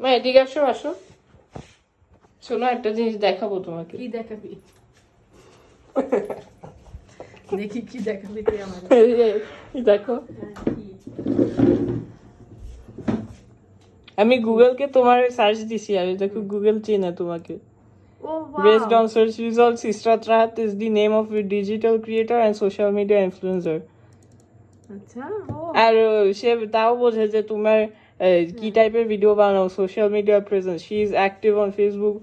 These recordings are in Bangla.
মা এদিকে আসো আসো, শোনো একটা জিনিস দেখাবো তোমাকে। কি দেখাবি? দেখি কি দেখাবি তুই আমার। এই দেখো, আমি গুগলকে তোমার সার্চ দিছি আর দেখো গুগল চেনে তোমাকে। ও Based on search results, Israt Rahat is the name of a digital creator and social media influencer. আচ্ছা ও আর সে তাও বোঝে যে তোমার কি টাইপের ভিডিও বানাও, social media presence. She is active on Facebook,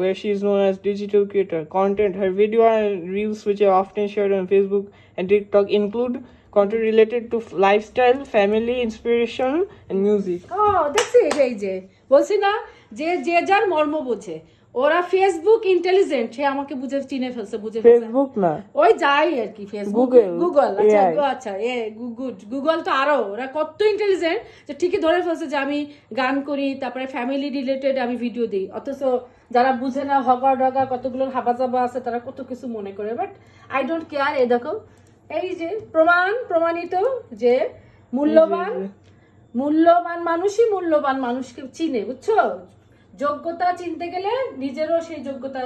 where she is known as digital creator. Content, her video and reels which are often shared on Facebook and TikTok include content related to lifestyle, family, inspiration and music. ও দেখছি এই যে বলছি না যে যে যার মর্ম বোঝে, ওরা ফেসবুক ইন্টেলিজেন্ট, সে আমাকে বুঝে চিনে ফেলছে, বুঝে ফেলছে। Facebook না, ওই যাই আর কি, ফেসবুক গুগল, আচ্ছা আচ্ছা এ গুগল তো আরো, ওরা কত ইন্টেলিজেন্ট যে ঠিকই ধরে ফেলছে যে আমি গান করি, তারপরে ফ্যামিলি রিলেটেড আমি ভিডিও দিই, অথচ যারা বুঝে না হগা ডগা কতগুলো হাবাজাবা আছে তারা কত কিছু মনে করে, বাট আই ডোন্ট কেয়ার। এই দেখো এই যে প্রমাণিত যে মূল্যবান মানুষই মূল্যবান মানুষকে চিনে, বুঝছো? যোগ্যতা চিনতে গেলে নিজেরও সেই যোগ্যতা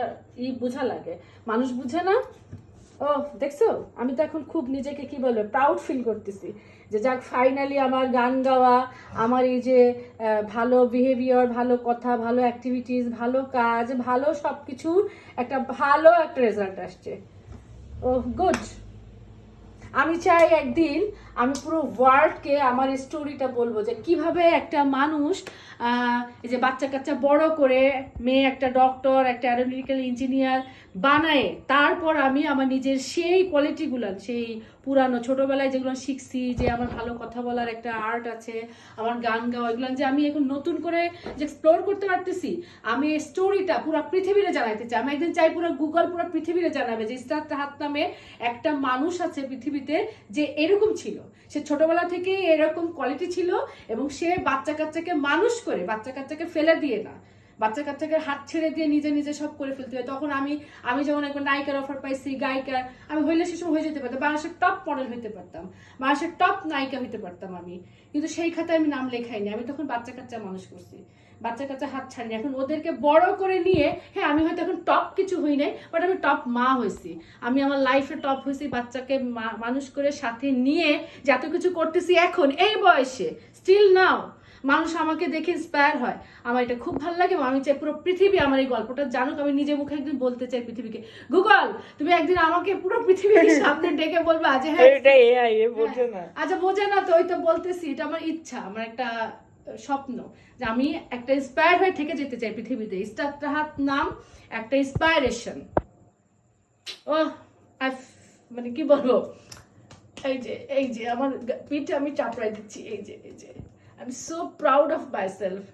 বোঝা লাগে, মানুষ বুঝে না। ও দেখছো, আমি তো এখন খুব নিজেকে কি বলবো প্রাউড ফিল করতেছি যে যাক ফাইনালি আমার গান গাওয়া, আমার এই যে ভালো বিহেভিয়ার, ভালো কথা, ভালো অ্যাক্টিভিটিস, ভালো কাজ, ভালো সবকিছু একটা ভালো একটা রেজাল্ট আসছে। ও গুড। আমি চাই একদিন আমি পুরো ওয়ার্ল্ডকে আমার স্টোরিটা বলবো যে কিভাবে একটা মানুষ এই যে বাচ্চা কাচ্চা বড় করে মেয়ে একটা ডক্টর, একটা অ্যারোনটিক্যাল ইঞ্জিনিয়ার বানায়, তারপর আমি আমার নিজের সেই কোয়ালিটিগুলো, সেই পুরানো ছোটবেলায় যেগুলো শিখছি, যে আমার ভালো কথা বলার একটা আর্ট আছে, আমার গান গাওয়া, এগুলো যে আমি এখন নতুন করে যে এক্সপ্লোর করতে পারতেছি, আমি এই স্টোরিটা পুরো পৃথিবীরে জানাইতে চাই। আমি একদিন চাই পুরো গুগল পুরো পৃথিবীরে জানাবে যে ইসরাত রাহাত নামে একটা মানুষ আছে পৃথিবীতে যে এরকম ছিল, সে ছোটবেলা থেকেই এরকম কোয়ালিটি ছিল, এবং সে বাচ্চা কাচ্চাকে মানুষ করে, বাচ্চা কাচ্চাকে ফেলে দিয়ে না, বাচ্চা কাচ্চাকে হাত ছেড়ে দিয়ে নিজে নিজে সব করে ফেলতে হয়। তখন আমি যেমন একবার নায়িকার অফার পাইছি, গায়িকার, আমি হইলে সে সময় হয়ে যেতে পারতাম, বাংলাদেশের টপ মডেল হইতে পারতাম, বাংলাদেশের টপ নায়িকা হইতে পারতাম আমি, কিন্তু সেই খাতায় আমি নাম লেখাইনি। আমি তখন বাচ্চা কাচ্চা মানুষ করছি, বাচ্চা কাচ্চা হাত ছাড়িনি। এখন ওদেরকে বড় করে নিয়ে, হ্যাঁ আমি হয়তো এখন টপ কিছু হই নাই, বাট আমি টপ মা হয়েছি, আমি আমার লাইফে টপ হয়েছি, বাচ্চাকে মানুষ করে সাথে নিয়ে যে এত কিছু করতেছি এখন এই বয়সে, স্টিল নাও মানুষ আমাকে দেখে ইন্সপায়ার হয়। আমার এটা খুব ভালো লাগে, আমি চাই পুরো পৃথিবী আমার এই গল্পটা জানুক। আমি নিজে মুখে একদিন বলতে চাই পৃথিবীকে, গুগল তুমি একদিন আমাকে পুরো পৃথিবীর সামনে ডেকে বলবা যে হ্যাঁ এটা এআই বোঝে না। আচ্ছা বোঝে না তো, ওই তো বলতেছি, এটা আমার ইচ্ছা, আমার একটা স্বপ্ন যে আমি একটা ইন্সপায়ার হয়ে থেকে যেতে চাই পৃথিবীতে। ইসরাত রাহাত নাম একটা ইন্সপায়ারেশন। ও মানে কি বলবো, এই যে আমার পিঠে আমি চাপড়াই দিচ্ছি, এই যে I am so proud of my self.